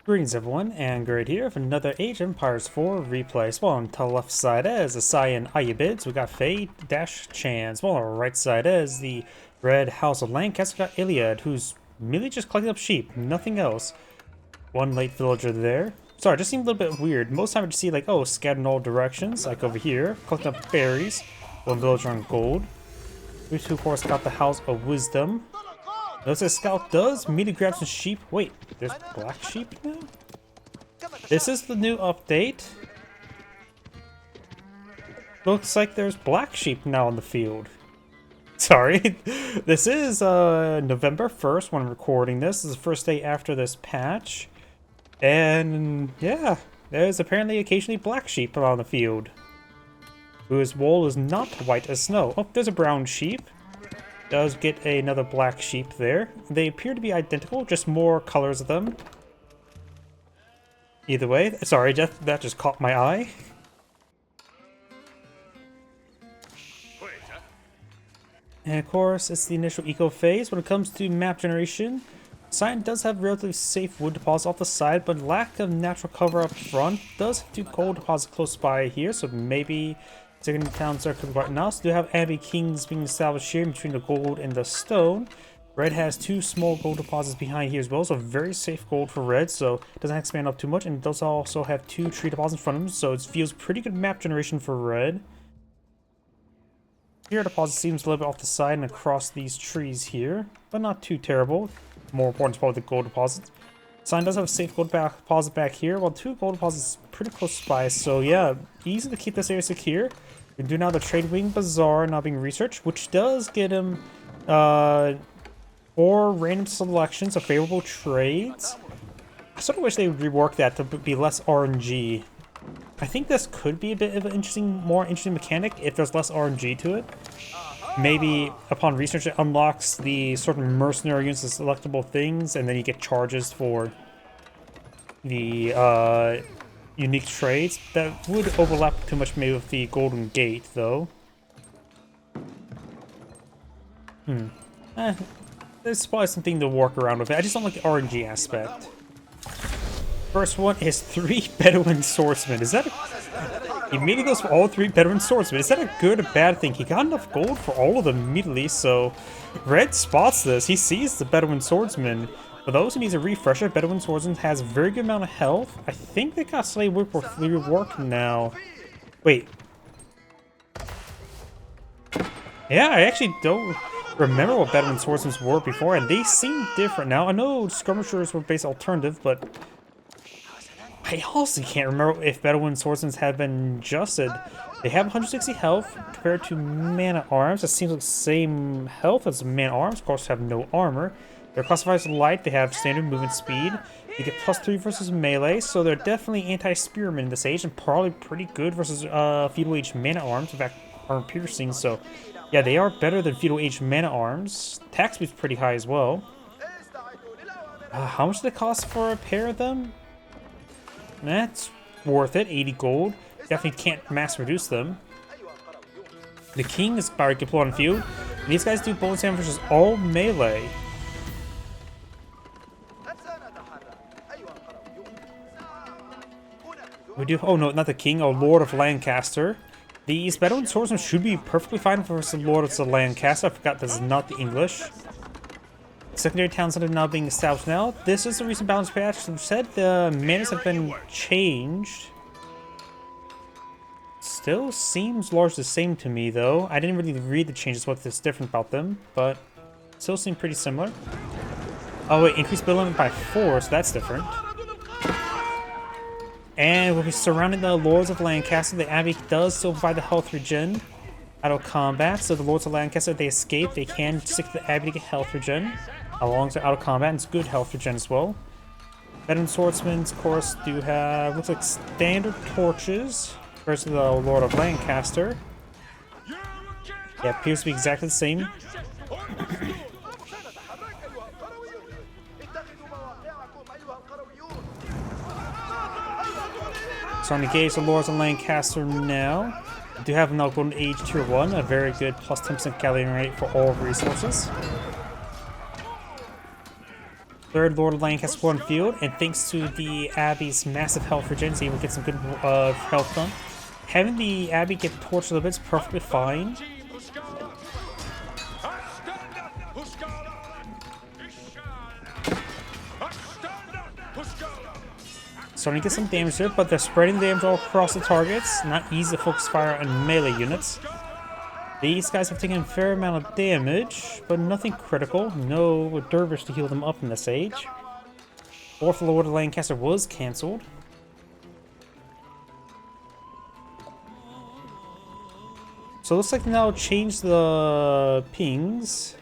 Greetings everyone, and Grid here with another Age of Empires 4 replay. So on the left side as the Cyan Ayyubids, we got faye-chan. So on the right side as the Red House of Lancaster, we got Eliade, who's merely just collecting up sheep, nothing else. One late villager there. Sorry, it just seemed a little bit weird. Most time I just see like, oh, scattered in all directions, like over here, collecting up berries. One villager on gold. We two, of course, got the House of Wisdom. Notice a scout does immediately grab some sheep. Wait, there's black sheep now? This is the new update. Looks like there's black sheep now in the field. Sorry. This is November 1st when I'm recording this. This is the first day after this patch. And yeah, there's apparently occasionally black sheep around the field. Whose wool is not white as snow. Oh, there's a brown sheep. Does get another black sheep there. They appear to be identical, just more colors of them. Either way, sorry, that just caught my eye. And of course, it's the initial eco phase. When it comes to map generation, Cyan does have relatively safe wood deposits off the side, but lack of natural cover up front does have two gold deposits close by here, so maybe second towns are right now. So do have Abbey Kings being established here between the gold and the stone. Red has two small gold deposits behind here as well, so very safe gold for red, so it doesn't expand up too much, and it does also have two tree deposits in front of them, so it feels pretty good map generation for red. Here deposit seems a little bit off the side and across these trees here, but not too terrible. More important is probably the gold deposits. Cyan does have a safe gold deposit back here, while two gold deposits pretty close by, so yeah, easy to keep this area secure. We do now the Trade Wing Bazaar now being researched, which does get him 4 random selections of favorable trades. I sort of wish they would rework that to be less RNG. I think this could be a bit of an more interesting mechanic if there's less RNG to it. Maybe upon research it unlocks the sort of mercenary units of selectable things, and then you get charges for the unique trades. That would overlap too much maybe with the Golden Gate, though. There's probably something to work around with it. I just don't like the RNG aspect. First one is 3 Bedouin Swordsmen. Is that he immediately goes for all 3 Bedouin Swordsmen. Is that a good or bad thing? He got enough gold for all of them immediately, so Red spots this. He sees the Bedouin Swordsman. For those who need a refresher, Bedouin Swordsman has a very good amount of health. I think they got Slave Whip or rework now. Wait. Yeah, I actually don't remember what Bedouin Swordsmen were before, and they seem different now. I know Skirmishers were base alternative, but I also can't remember if Bedouin Swordsmen have been adjusted. They have 160 health compared to Man-at-Arms. It seems like the same health as Man-at-Arms. Of course, have no armor. They're classified as light. They have standard movement speed. You get +3 versus melee, so they're definitely anti-spearmen in this age, and probably pretty good versus feudal age Man-at-Arms. In fact, armor piercing. So yeah, they are better than feudal age Man-at-Arms. Attack speed's pretty high as well. How much do they cost for a pair of them? That's worth it, 80 gold. Definitely can't mass reduce them. The king is power deployed on field. And these guys do bonus damage versus all melee. We do, oh no, not the king, oh, Lord of Lancaster. These Bedouin Swordsmen should be perfectly fine versus the Lord of Lancaster. I forgot this is not the English. Secondary towns that are now being established now. This is the recent balance patch. As said, the manners have been changed. Still seems largely the same to me, though. I didn't really read the changes, what's different about them, but still seem pretty similar. Oh wait, increased build limit by 4, so that's different. And we'll be surrounding the Lords of Lancaster. The Abbey does still provide the health regen out of combat, so the Lords of Lancaster, if they escape, they can stick to the Abbey to get health regen. Alongside out of combat, and it's good health regen as well. Bedouin Swordsmen, of course, do have, looks like standard torches versus the Lord of Lancaster. Yeah, appears to be exactly the same. So I'm engage the Lords of Lancaster now. We do have now Golden Age Tier 1, a very good plus 10% gathering rate for all resources. Third Lord of Lancaster on field, and thanks to the Abbey's massive health regen, he's able to get some good health done. Having the Abbey get torched a little bit is perfectly fine. Starting to get some damage there, but they're spreading damage all across the targets. Not easy to focus fire on melee units. These guys have taken a fair amount of damage, but nothing critical. No dervish to heal them up in this age. Fourth Lord of Lancaster was cancelled. So it looks like now change the pings.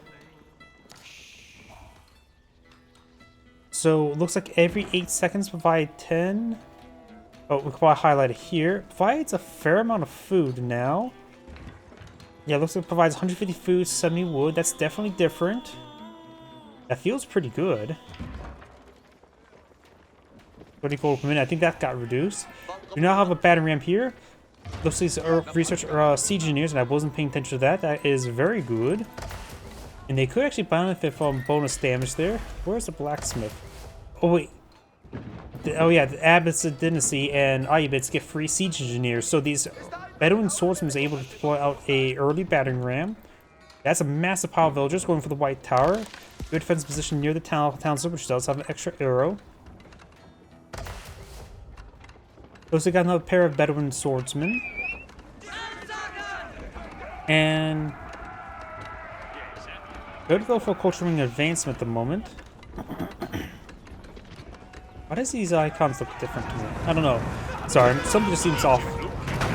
So it looks like every 8 seconds provide 10. Oh, we can highlight it here. Provides a fair amount of food now. Yeah, it looks like it provides 150 food, 70 wood. That's definitely different. That feels pretty good. 30 gold per minute. I think that got reduced. We now have a battering ram here. Looks like these research siege engineers, and I wasn't paying attention to that. That is very good. And they could actually benefit from bonus damage there. Where's the blacksmith? Oh, wait. Oh, yeah, the Abbot's Dynasty and Ayyubids get free siege engineers. So these Bedouin swordsmen is able to deploy out a early battering ram. That's a massive pile of villagers going for the White Tower. Good defense position near the town center, which does have an extra arrow. Looks like got another pair of Bedouin swordsmen. And good to go for culturing advancement at the moment. Why does these icons look different to me? I don't know. Sorry, something just seems off.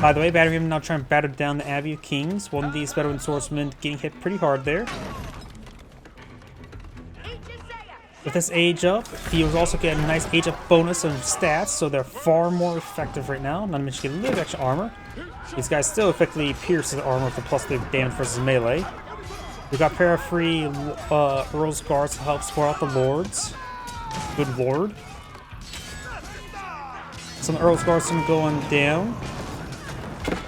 By the way, Battering Ram now trying to batter down the Abbey of Kings. One of these Bedouin swordsmen getting hit pretty hard there. With this age up, he was also getting a nice age up bonus of stats, so they're far more effective right now. Not to mention getting a little extra armor. These guys still effectively pierce the armor with the plus 3 damage versus melee. We got pair of free Earl's Guards to help score out the Lords. Good Lord. Some Earl's Guards are going down.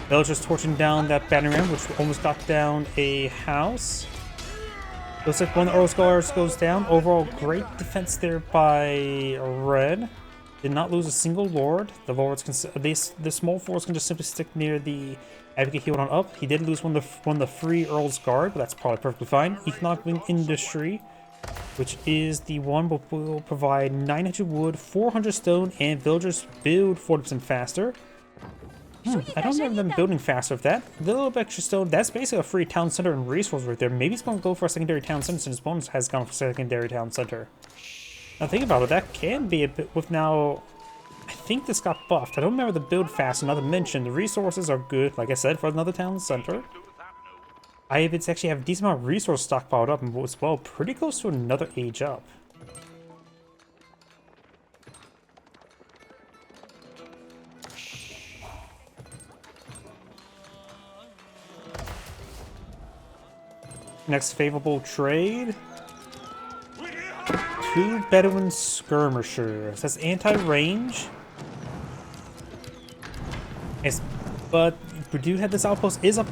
Villagers torching down that battering ram, which almost got down a house. Looks like one of the Earl's Guards goes down. Overall, great defense there by Red. Did not lose a single Lord. The Lords can, the small force can just simply stick near the Advocate healed on up. He did lose one of the free Earl's Guard, but that's probably perfectly fine. Economic Wing Industry, which is the one that will provide 900 wood, 400 stone, and villagers build 40% faster. I don't remember them building faster with that. A little bit extra stone. That's basically a free town center and resource right there. Maybe he's going to go for a secondary town center since his bonus has gone for secondary town center. Now think about it, that can be a bit with now. I think this got buffed. I don't remember the build fast. Not to mention the resources are good, like I said, for another town center. Ayyubids actually have a decent amount of resource stockpiled up and as well, pretty close to another age up. Next favorable trade. 2 Bedouin skirmishers. That's anti-range. Yes, but we do have this outpost is a.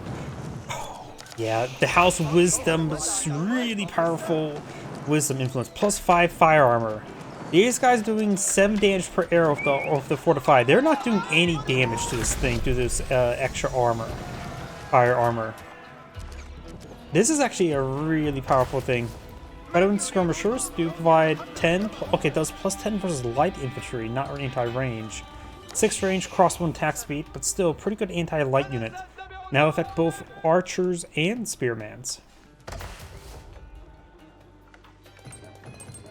Oh, yeah, the House of Wisdom is really powerful wisdom influence. Plus 5 fire armor. These guys doing 7 damage per arrow of the fortified. They're not doing any damage to this thing, to this extra armor, fire armor. This is actually a really powerful thing. Bedouin skirmishers do provide 10. Okay, it does plus 10 versus light infantry, not anti-range. 6 range, crossbow attack speed, but still pretty good anti-light unit. Now affect both archers and spearmans.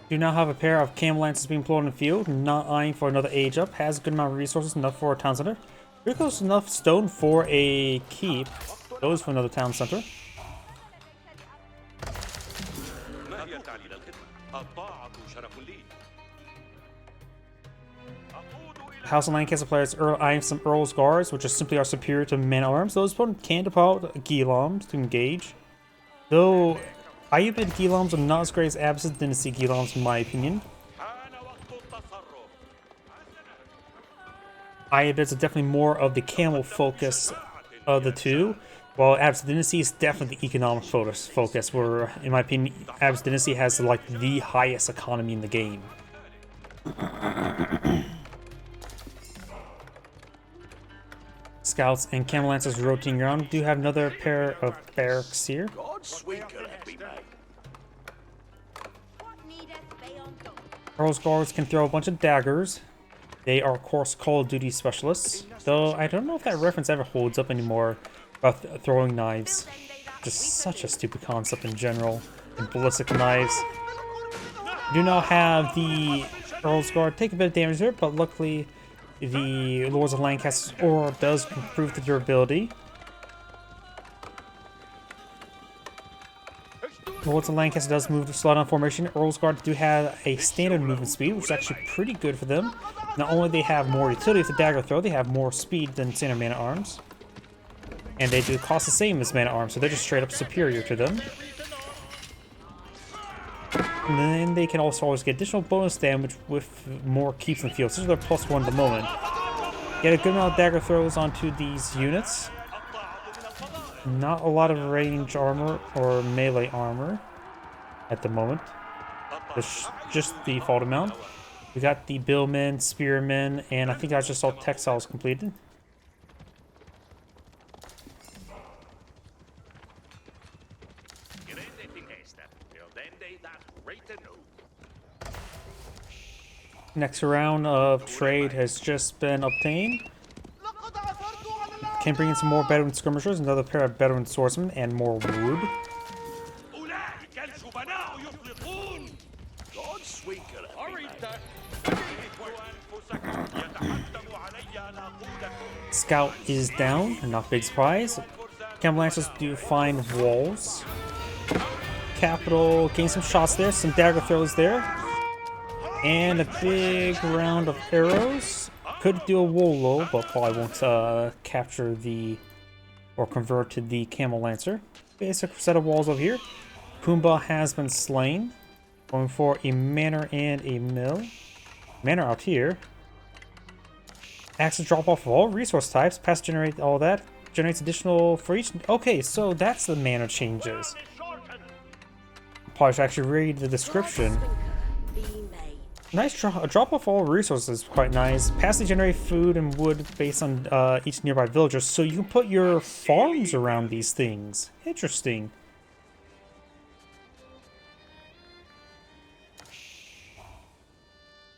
Do now have a pair of camel lances being deployed in the field, not eyeing for another age up. Has a good amount of resources, enough for a town center. Pretty close enough stone for a keep. Goes for another town center. House of Lancaster players eyeing some Earl's Guards, which simply are superior to man-at-arms. Those opponent can deploy Ghiloms to engage. Though Ayyubid Ghiloms are not as great as Abbot's Dynasty Ghiloms in my opinion. Ayyubids are definitely more of the camel focus of the two. Well, Abyss Dynasty is definitely the economic focus, where, in my opinion, Abyss Dynasty has like the highest economy in the game. Scouts and Camel Lancers rotating around. We do have another pair of barracks here. Earl's Guards can throw a bunch of daggers. They are, of course, Call of Duty specialists. Though I don't know if that reference ever holds up anymore about throwing knives. Just such a stupid concept in general. And ballistic knives. Do not have the Earl's Guard take a bit of damage there, but luckily the Lords of Lancaster's aura does improve the durability. Lords of Lancaster does move to slot on formation. Earl's Guard do have a standard movement speed, which is actually pretty good for them. Not only do they have more utility with the dagger throw, they have more speed than standard man-at-arms. And they do cost the same as man-at-arms, so they're just straight up superior to them. And then they can also always get additional bonus damage with more keeps in the field, so they're +1 at the moment. Get a good amount of dagger throws onto these units. Not a lot of range armor or melee armor at the moment. Just the default amount. We got the billmen, spearmen, and I think that's just all textiles completed. Next round of trade has just been obtained. Can bring in some more Bedouin skirmishers, another pair of Bedouin swordsmen, and more wood. Scout is down, not big surprise. Camel Lancers do find walls. Capital gain some shots there, some dagger throws there. And a big round of arrows. Could do a Wolo, but probably won't capture the or convert to the Camel Lancer. Basic set of walls over here. Pumbaa has been slain. Going for a manor and a mill. Manor out here. Access drop off of all resource types. Pass generate all that. Generates additional for each. Okay, so that's the manor changes. Probably should actually read the description. Nice drop off all resources, quite nice. Pass to generate food and wood based on each nearby villager, so you can put your farms around these things. Interesting.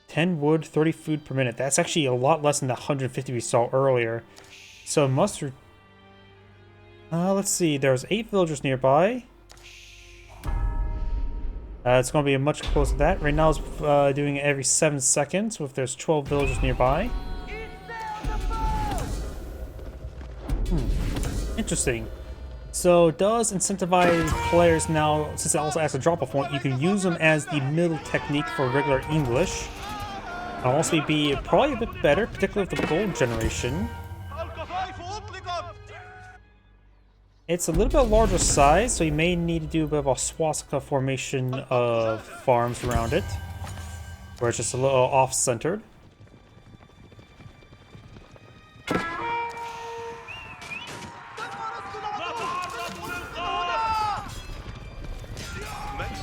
$10 wood, 30 food per minute. That's actually a lot less than the 150 we saw earlier. So mustard. Let's see. There's 8 villagers nearby. It's going to be much closer to that. Right now it's doing it every 7 seconds, if there's 12 villagers nearby. Interesting. So it does incentivize players now, since it also has a drop-off point, you can use them as the middle technique for regular English. It'll also be probably a bit better, particularly with the gold generation. It's a little bit larger size, so you may need to do a bit of a swastika formation of farms around it, where it's just a little off-centered.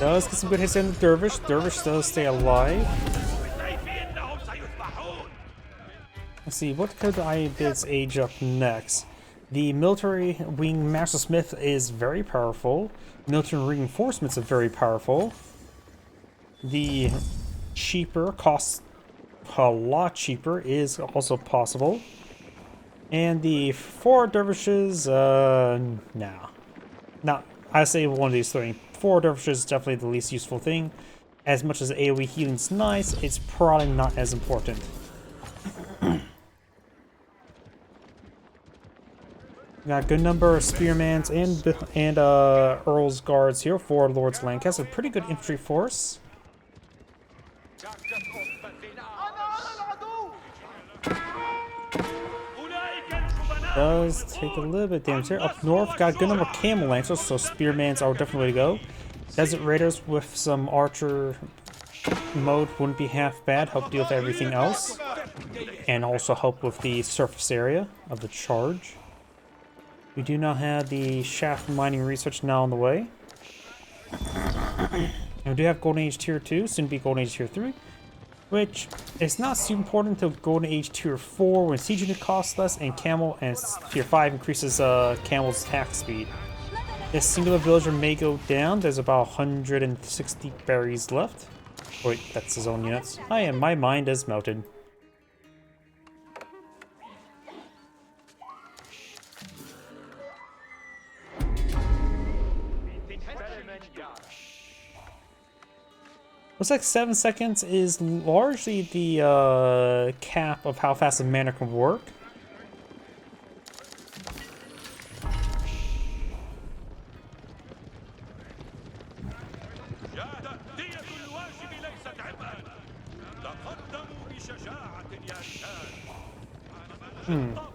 Does get some good hits in the Dervish. Dervish does stay alive. Let's see, what could the Ayyubids age up next? The military wing Master Smith is very powerful. Military reinforcements are very powerful. The cheaper, costs a lot cheaper, is also possible. And the 4 dervishes, no. Not, I say one of these 3. 4 dervishes is definitely the least useful thing. As much as AoE healing's nice, it's probably not as important. Got a good number of spearmans and Earl's Guards here for Lords Lancaster. Pretty good infantry force. Does take a little bit of damage here. Up north, got a good number of Camel Lancers, so spearmans are definitely the way to go. Desert Raiders with some archer mode wouldn't be half bad. Help deal with everything else. And also help with the surface area of the charge. We do now have the shaft mining research now on the way. And we do have Golden Age Tier 2, soon to be Golden Age Tier 3. Which is not super important until Golden Age Tier 4 when siege unit costs less and Camel and Tier 5 increases Camel's attack speed. This singular villager may go down. There's about 160 berries left. Wait, that's his own units. My mind is melted. Looks like 7 seconds is largely the cap of how fast a mana can work.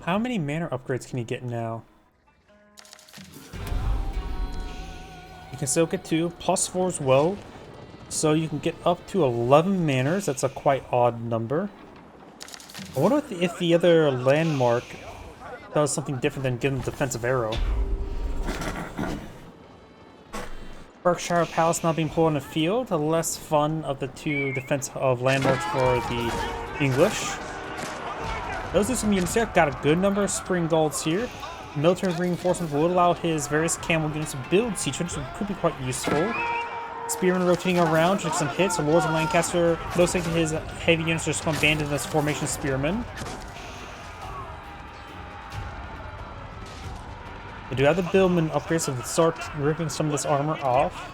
How many mana upgrades can you get now? You can still get 2, +4 as well. So you can get up to 11 manners. That's a quite odd number. I wonder if the other landmark does something different than giving defensive arrow. Berkshire Palace now being pulled on the field. The less fun of the two defensive landmarks for the English. Those are some units here. Got a good number of spring golds here. Military reinforcement will allow his various camel units to build siege, which could be quite useful. Spearmen rotating around, take some hits. The Lords of Lancaster, looks like his heavy units are just going to abandon this formation Spearmen. They do have the Billman upgrades, so they start ripping some of this armor off.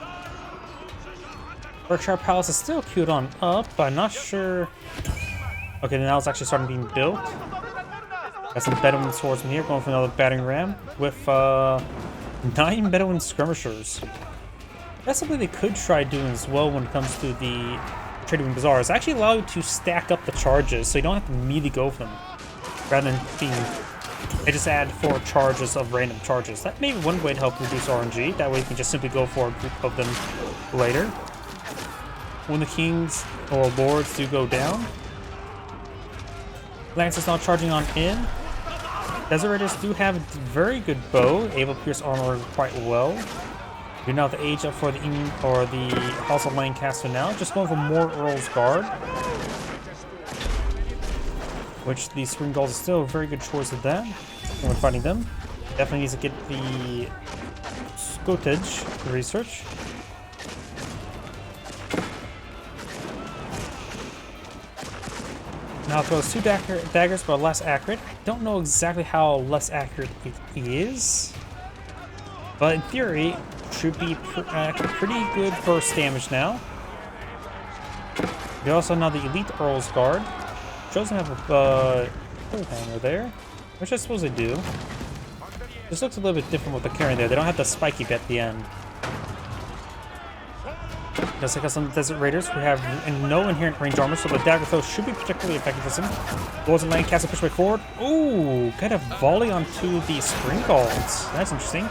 Berkshire Palace is still queued on up, but I'm not sure. Okay, now it's actually starting being built. Got some Bedouin swordsmen here, going for another battering ram with 9 Bedouin skirmishers. That's something they could try doing as well when it comes to the Trading Bazaar. It's actually allow you to stack up the charges, so you don't have to immediately go for them. Rather than being, they just add 4 charges of random charges. That may be one way to help reduce RNG. That way you can just simply go for a group of them later. When the kings or lords do go down. Lancaster's now charging on in. Desert Raiders do have a very good bow, able to pierce armor quite well. You're now the age up for the House of Lancaster now. Just going for more Earl's Guard. Which the Spring Gold is still a very good choice of that when fighting them. Definitely needs to get the Scotage research. Now throws 2 daggers, but less accurate. I don't know exactly how less accurate it is. But in theory, should be pretty good burst damage now. We also now the Elite Earl's Guard. Doesn't have a pull hanger there, which I suppose they do. This looks a little bit different with the carrying there. They don't have the spiky bit at the end. Just like some Desert Raiders who have no inherent range armor, so the dagger throw should be particularly effective for them. Lords of Lancaster push way forward. Ooh, got a volley onto the Spring Golds. That's interesting.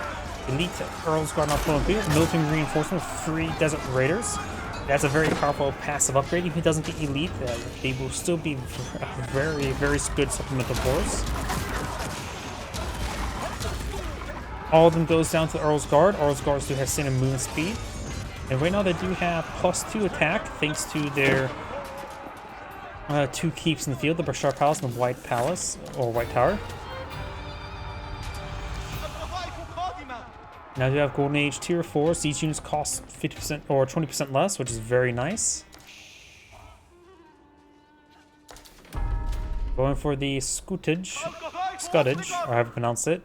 Elite Earl's Guard not pulling field. Military reinforcement with 3 Desert Raiders. That's a very powerful passive upgrade. If he doesn't get Elite, they will still be a very, very good supplemental force. All of them goes down to the Earl's Guard. Earl's Guards do have standard movement speed. And right now they do have +2 attack thanks to their 2 keeps in the field, the Berkshire Palace and the White Palace, or White Tower. Now you have Golden Age Tier 4, siege units cost 50% or 20% less, which is very nice. Going for the Scutage, or however you pronounce it.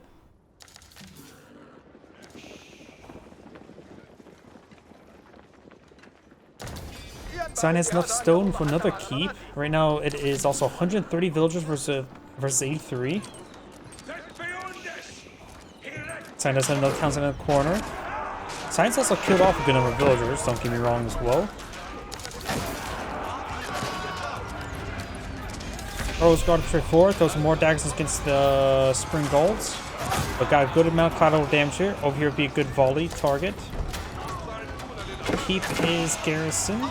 Sign has enough stone for another keep. Right now it is also 130 villagers versus 83. Sign does have another townsend in the corner. Sign's also killed off a good number of villagers, don't get me wrong as well. Earl's Guard straight forward, throws some more daggers against the Spring Golds. But got a good amount of collateral damage here. Over here would be a good volley target. Keep his garrison.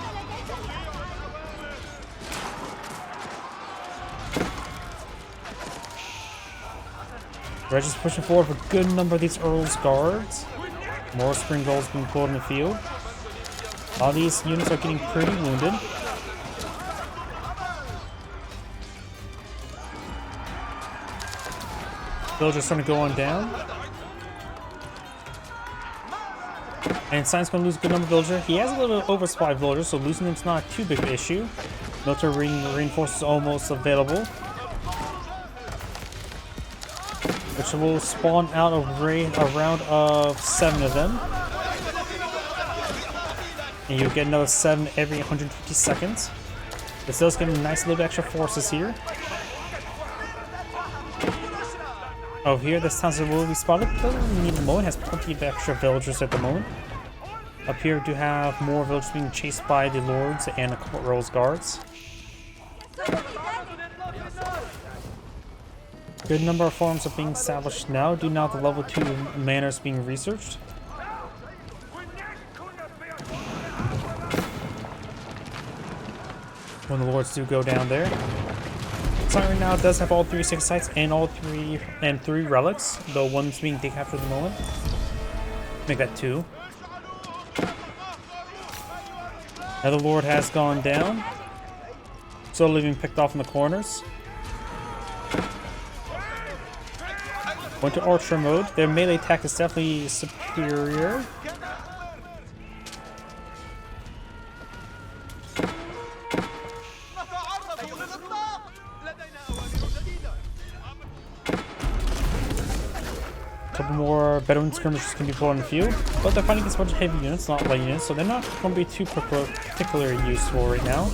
Reg is pushing forward with a good number of these Earl's guards. More spring goals being pulled in the field. A lot of these units are getting pretty wounded. Villagers starting to go on down. And Sign's going to lose a good number of villagers. He has a little oversupply of villagers, so losing them is not too big of an issue. Military reinforcements almost available, which will spawn out a round of 7 of them. And you'll get another 7 every 150 seconds. This does give him a nice little bit extra forces here. Oh, here, this town will be spotted. Doesn't need a moment, has plenty of extra villagers at the moment. Up here, we do have more villagers being chased by the lords and the Earl's guards. Good number of farms are being established now. Do now the level 2 manors being researched. When the lords do go down there. Sign right now does have all 3 sacred sites and all 3 relics, though one's being decaptured at the moment. Make that 2. Another lord has gone down. Slowly being picked off in the corners. Went to archer mode. Their melee attack is definitely superior. A couple more Bedouin skirmishers can be pulled on the field, but they're fighting against a bunch of heavy units, not light units, so they're not going to be too particularly useful right now.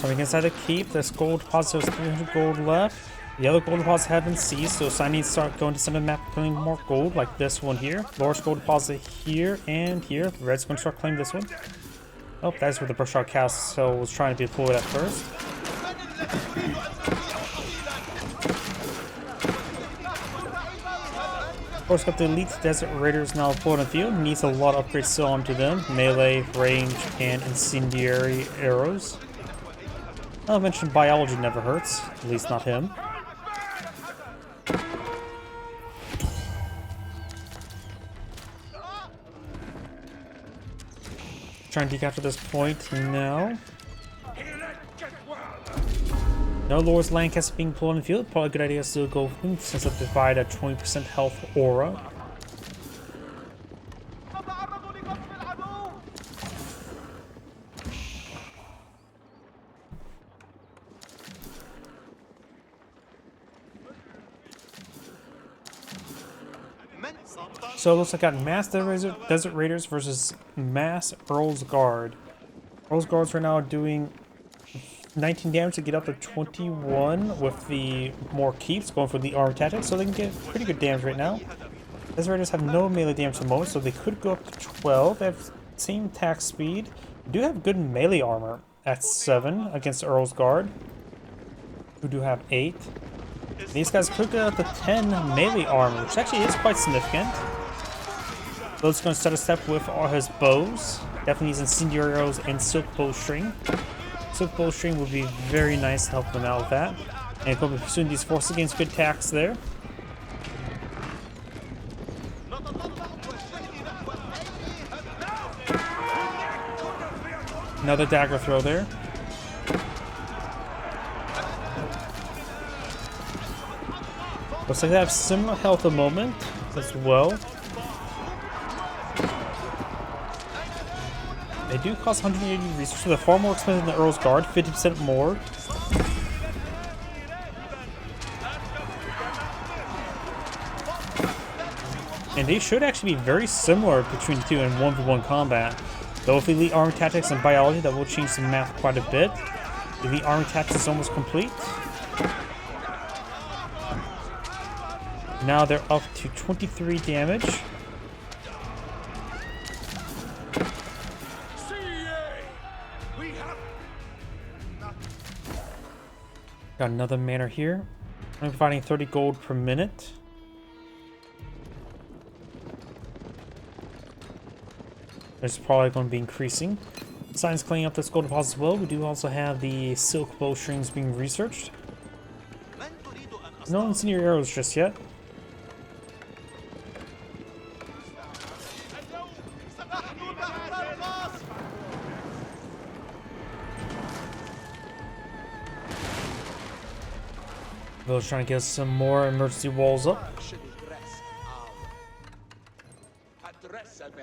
Coming inside the keep, this gold deposit has 300 gold left. The other gold deposits have been seized, so I need to start going to some of the map claiming more gold, like this one here. Large gold deposit here and here. Red's going to start claiming this one. Oh, that's where the Brushard Castle was trying to be deployed at first. Of course, got the elite desert raiders now deployed on the field. Needs a lot of upgrades still onto them. Melee, range, and incendiary arrows. I'll mention biology never hurts, at least not him. Trying to decapture this point now. No Lord's Lancaster being pulled on the field. Probably a good idea to still go with him since it provide a 20% health aura. So it looks like I got mass Desert Raiders versus mass Earl's Guard. Earl's Guards right now are doing 19 damage to get up to 21 with the more keeps going for the armor tactics, so they can get pretty good damage right now. Desert Raiders have no melee damage at the moment, so they could go up to 12. They have same attack speed. They do have good melee armor at 7 against Earl's Guard, who do have 8. These guys could get up to 10 melee armor, which actually is quite significant. Those going to start a step with all his bows. Definitely using incendiary arrows and silk bowstring. Silk bowstring would be very nice to help them out with that. And going to be pursuing these forces against good attacks there. Another dagger throw there. Looks like they have similar health at the moment as well. They do cost 180 resources, so they're far more expensive than the Earl's Guard, 50% more. And they should actually be very similar between the two in 1v1 combat. Though with Elite Armor Tactics and Biology, that will change the math quite a bit. Elite Armor Tactics is almost complete. Now they're up to 23 damage. Got another manor here. I'm providing 30 gold per minute. There's probably going to be increasing. Science cleaning up this gold deposit as well. We do also have the silk bowstrings being researched. No one's seen your arrows just yet. Village trying to get some more emergency walls up.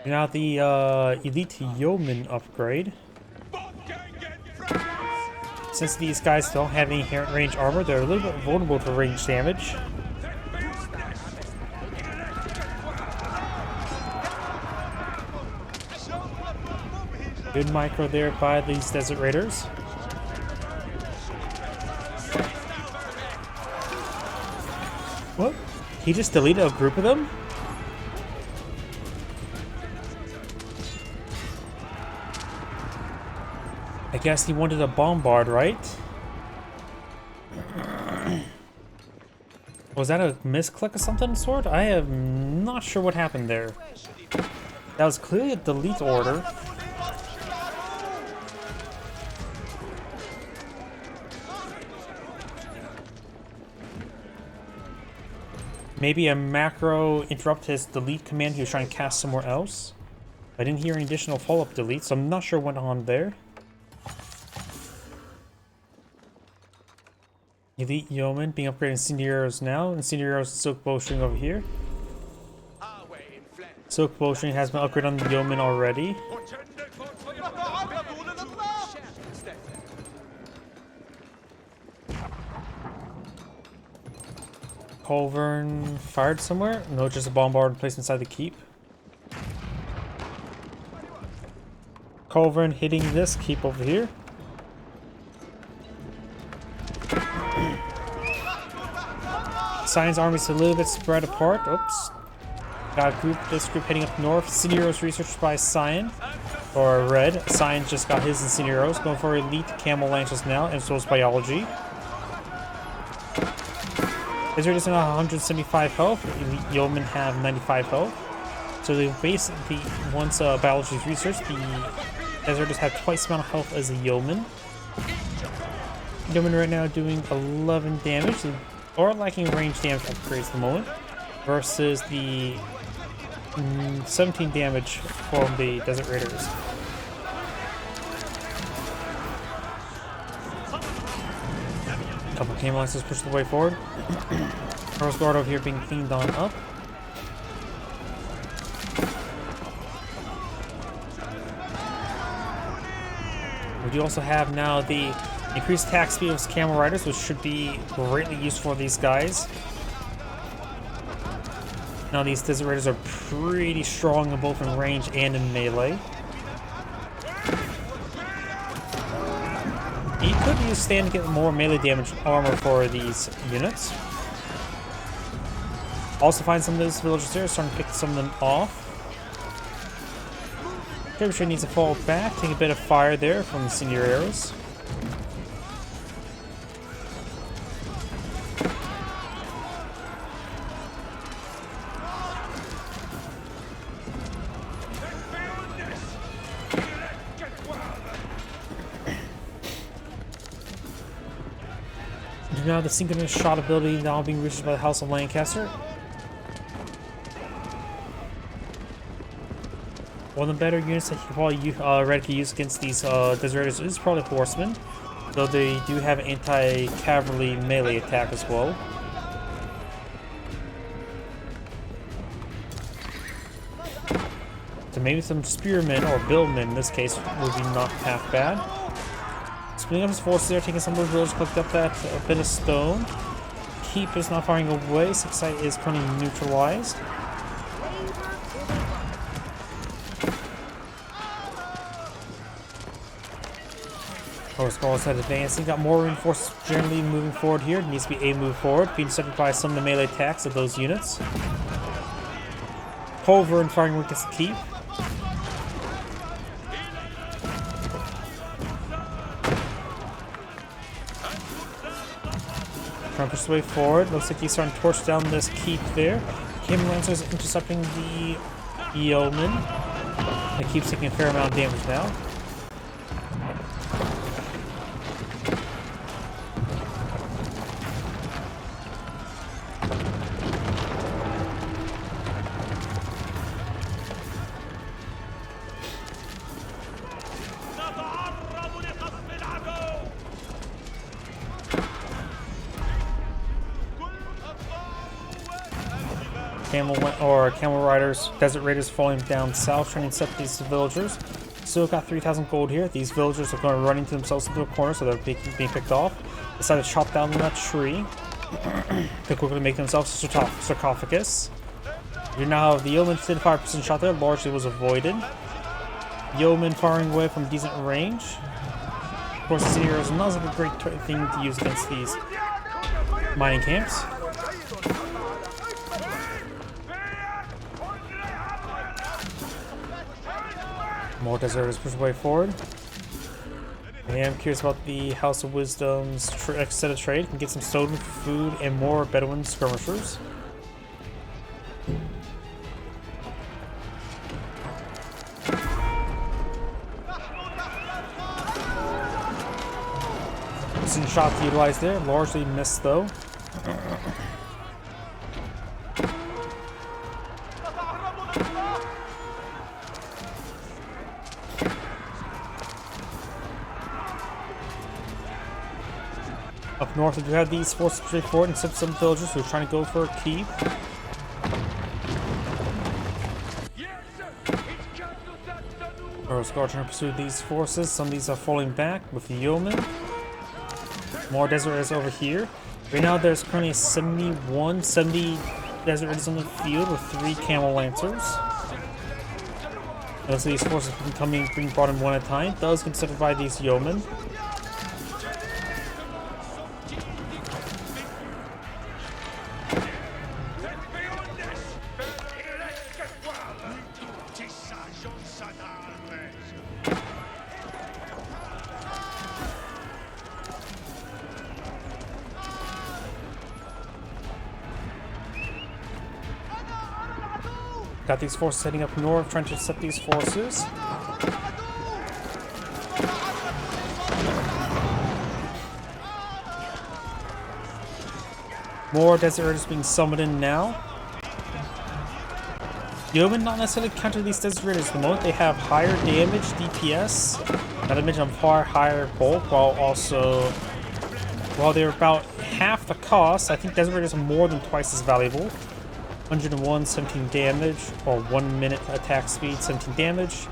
Now the elite yeoman upgrade. Since these guys don't have any inherent range armor, they're a little bit vulnerable to range damage. Good micro there by these desert raiders. What? He just deleted a group of them? I guess he wanted a bombard, right? Was that a misclick of something sort? I am not sure what happened there. That was clearly a delete order. Maybe a macro interrupted his delete command he was trying to cast somewhere else. I didn't hear any additional follow-up delete, so I'm not sure what went on there. Elite Yeoman being upgraded in Incendiaries now. Incendiaries Silk Bowstring over here. Silk Bowstring has been upgraded on the Yeoman already. Culvern fired somewhere? No, just a bombard placed inside the keep. Culvern hitting this keep over here. Cyan's army's a little bit spread apart. Oops. Got a group, this group heading up north. Incendiaries researched by Cyan. Or Red. Cyan just got his Incendiaries. Going for elite camel lances now, and so is biology. Desert is now 175 health. Elite Yeomen have 95 health. So they basically, once biology is researched, the Deserters have twice the amount of health as the Yeomen. Yeomen right now doing 11 damage. Or lacking range damage upgrades at the moment, versus the 17 damage from the Desert Raiders. Couple of camel lances push the way forward. Rose Guard over here being cleaned on up. We do also have now the increased attack speed of camel riders, which should be greatly useful for these guys. Now these desert raiders are pretty strong in both in range and in melee. You could use stand to get more melee damage armor for these units. Also find some of those villagers there, starting to pick some of them off. Derbyshire needs to fall back, take a bit of fire there from the senior arrows. Now the synchronous shot ability now being reached by the House of Lancaster. One of the better units that you probably Red can use against these deserters is probably Horsemen, though they do have anti-cavalry melee attack as well. So maybe some spearmen or billmen in this case would be not half bad. Splitting up his forces there, taking some of those villagers, collected up that bit of stone. Keep is not firing away, 6 site is currently neutralized. Skull's head advancing, got more reinforcements generally moving forward here. Needs to be a move forward, being intercepted by some of the melee attacks of those units. Culvern firing with this keep. Trying to push the way forward. Looks like he's starting to torch down this keep there. Camel Lancers intercepting the yeoman. It keeps taking a fair amount of damage now. Camel riders, desert raiders falling down south, trying to intercept these villagers. Still got 3,000 gold here. These villagers are going to run into themselves into a corner, so they're being picked off. Decided to chop down that tree to quickly make themselves a sarcophagus. You now have the yeoman 55% shot there, largely was avoided. Yeoman firing away from decent range. Of course, the city hero is not a great thing to use against these mining camps. More deserters push way forward. I am curious about the House of Wisdom's set of trade. Can get some stolen food and more Bedouin skirmishers. Decent shot to utilize there, largely missed though. Up north, we do have these forces straight forward and some villagers who are trying to go for a keep. Scar trying to pursue these forces. Some of these are falling back with the yeoman. More desert raiders over here. Right now, there's currently 70 desert raiders on the field with 3 camel lancers. Most of these forces being brought in one at a time. Those considered by these yeomen. Got these forces heading up north, trying to intercept these forces. More desert raiders being summoned in now. Yeomen not necessarily counter these desert raiders at the moment. They have higher damage, DPS, not to mention far higher bulk, while they're about half the cost. I think desert raiders are more than twice as valuable. 101, 17 damage, or 1 minute attack speed, 17 damage.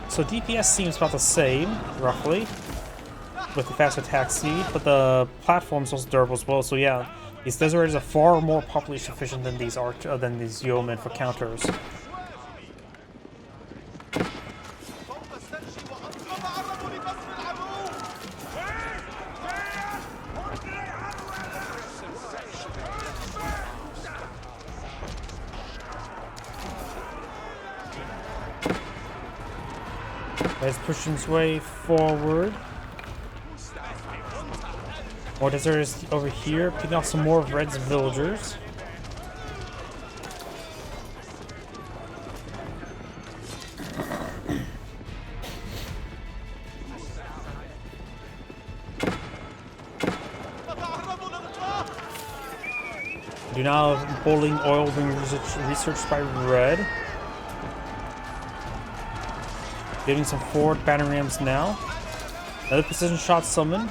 So DPS seems about the same, roughly, with the fast attack speed, but the platform is also durable as well. So yeah, these desert raiders are far more population efficient than these yeomen for counters. He's pushing his way forward. More deserters over here, picking off some more of Red's villagers. Do now have bowling oil being researched by Red. Getting some forward battering rams now. Another precision shot summon.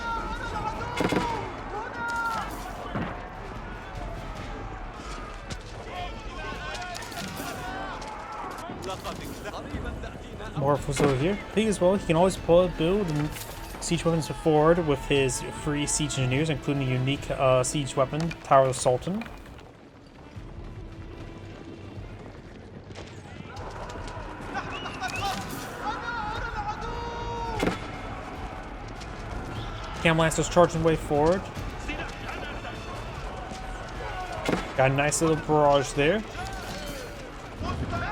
More forces over here. I think as well, he can always build and siege weapons forward with his free siege engineers, including a unique siege weapon, Tower of the Sultan. Camel Lancers charging way forward. Got a nice little barrage there.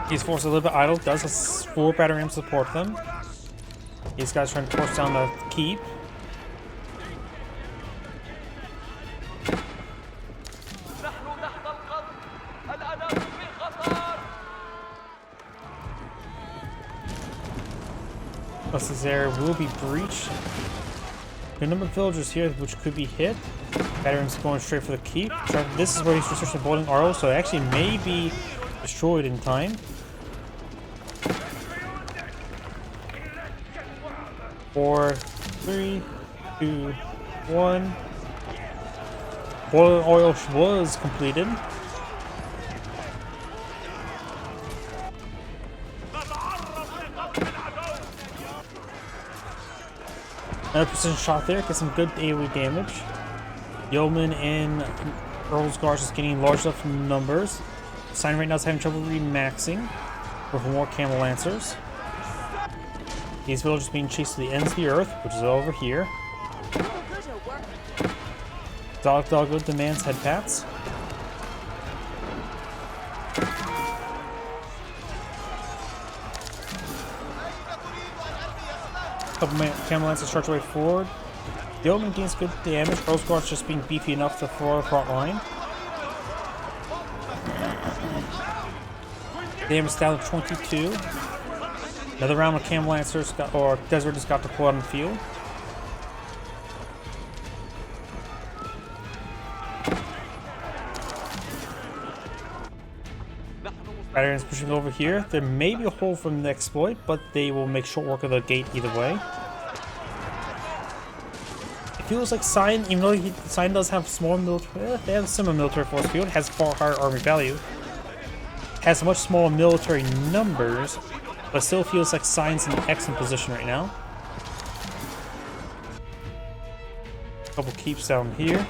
These forces a little bit idle. Does a full battering ram support them. These guys trying to force down the keep. Plus this area will be breached. The number of villagers here which could be hit. Veterans going straight for the keep. This is where he's researching the boiling oil, so it actually may be destroyed in time. 4, 3, 2, 1. Boiling oil was completed. Another precision shot there, get some good AoE damage. Yeoman and Earl's Guards is getting large enough numbers. Sign right now is having trouble remaxing. With more Camel Lancers. These villagers being chased to the ends of the earth, which is over here. Doggo demands head pats. Couple Camel Lancers start their way forward. The Yeoman gains good damage. Earl's Guard's just being beefy enough to throw the front line. Damage down to 22. Another round of Camel Lancers or Desert just got deployed on the field. Veterans pushing over here. There may be a hole from the exploit, but they will make short work of the gate either way. It feels like Sign, even though Sign does have small military, they have a similar military force field, has far higher army value, has much smaller military numbers, but still feels like Sign's in an excellent position right now. Couple keeps down here.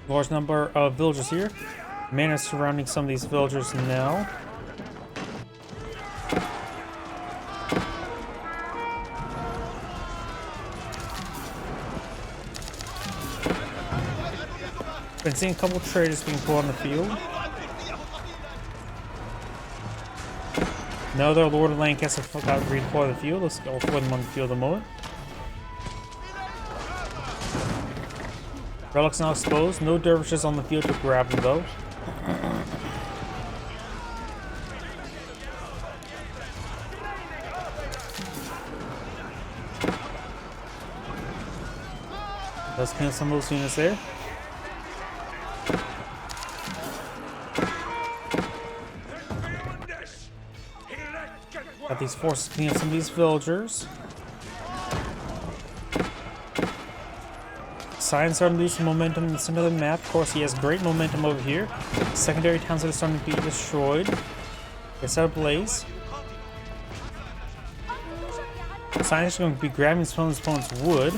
Large number of villagers here. Man is surrounding some of these villagers now. Been seeing a couple of traders being put on the field. Another Lord of Lancaster forgot to redeploy the field. Let's go for them on the field at the moment. Relics now exposed. No dervishes on the field to grab them though. Let's kill some of those units there. Got these forces clean up some of these villagers. Sign's starting to lose some momentum in the center of the map. Of course, he has great momentum over here. Secondary towns are starting to be destroyed. It's out of blaze. Sign is going to be grabbing some of his opponent's wood.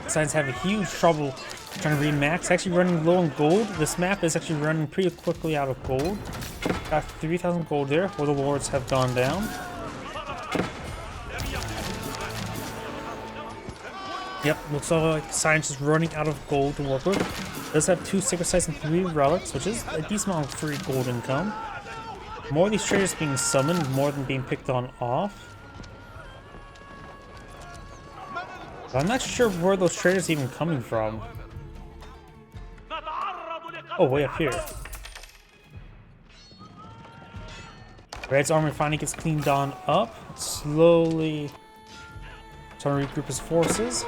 Sign's having huge trouble trying to remax. Actually running low on gold. This map is actually running pretty quickly out of gold. Got 3,000 gold there, where the lords have gone down. Yep, looks like Science is running out of gold to work with. Does have 2 sacred sites and 3 relics, which is a decent amount of free gold income. More of these traders being summoned, more than being picked on off. But I'm not sure where those traders are even coming from. Oh, way up here. Red's army finally gets cleaned on up. Slowly trying to regroup his forces.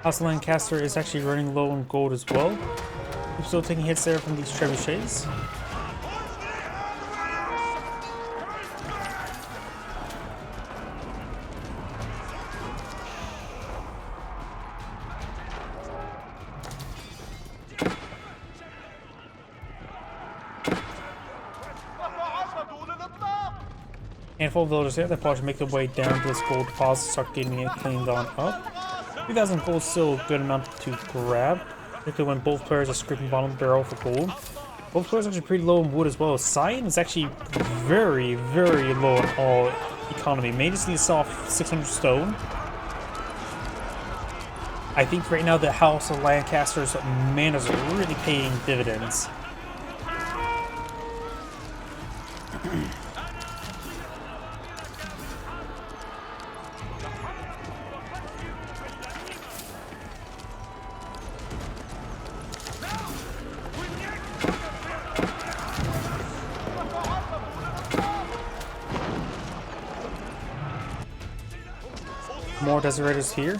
House of Lancaster is actually running low on gold as well. We're still taking hits there from these trebuchets. Handful of villagers here that probably should make their way down to this gold deposit, start getting it cleaned on up. 3,000 gold is still a good amount to grab, particularly when both players are scraping bottom barrel for gold. Both players are actually pretty low in wood as well. Cyan is actually very, very low in all economy. May just need to sell off 600 stone. I think right now the House of Lancaster's manners are really paying dividends. more decorators here.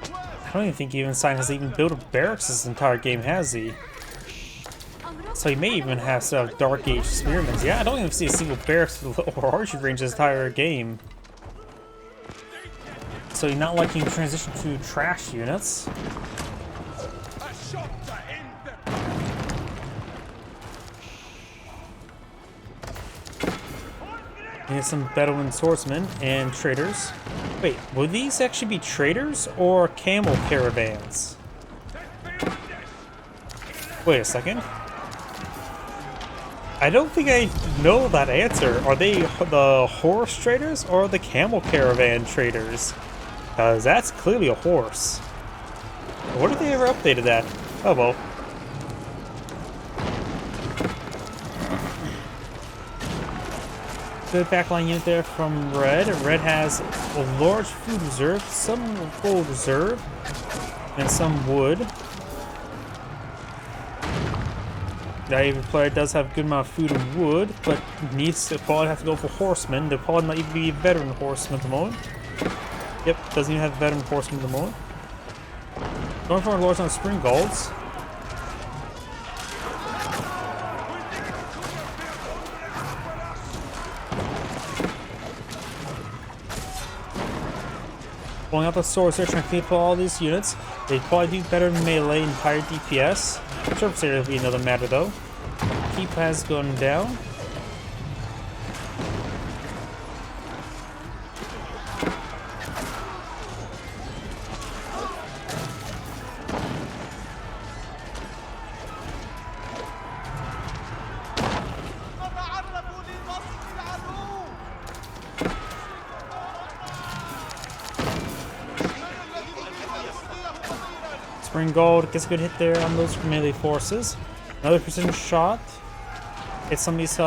I don't even think even Sign has even built a barracks this entire game, has he? So he may even have some Dark Age experiments. Yeah, I don't even see a single barracks or archery range this entire game. So you're not liking transition to trash units. Here's some Bedouin swordsmen and traders. Wait, would these actually be traders or camel caravans? Wait a second. I don't think I know that answer. Are they the horse traders or the camel caravan traders? Because that's clearly a horse. What if they ever updated that? Oh well. Good backline unit there from Red. Red has a large food reserve, some gold reserve, and some wood. The Ayyubid player does have a good amount of food and wood, but needs to probably have to go for horsemen. They're probably not even be veteran horsemen at the moment. Yep, doesn't even have veteran horsemen at the moment. Going for our lords on spring golds. Pulling out the swords there, trying to keep all these units. They probably do better than melee and higher DPS. Surface area will be another matter though. Keep has gone down. Spring Gold gets a good hit there on those melee forces. Another precision shot. Hits some of these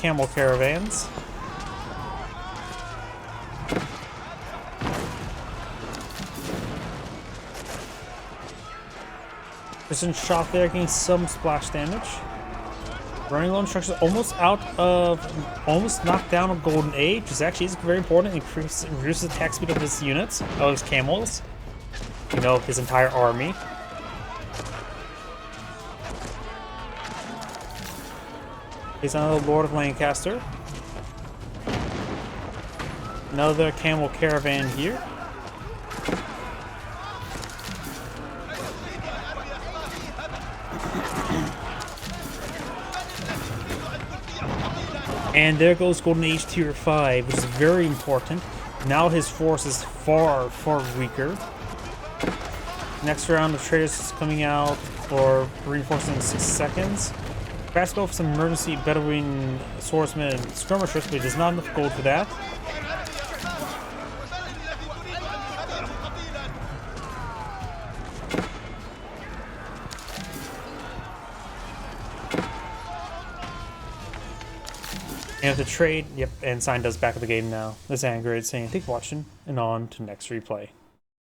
camel caravans. Precision shot there, getting some splash damage. Running low instructions, almost knocked down a Golden Age, which actually is very important. Reduces the attack speed of his units, of his camels. You know, his entire army. He's another Lord of Lancaster. Another camel caravan here. And there goes Golden Age Tier 5, which is very important. Now his force is far, far weaker. Next round of traders is coming out for reinforcing in 6 seconds. Perhaps go for some emergency Bedouin swordsmen and skirmishers, but he does not have enough gold for that. And with the trade, yep, and Sign does back of the game now. This is Angry saying thanks for watching, and on to next replay.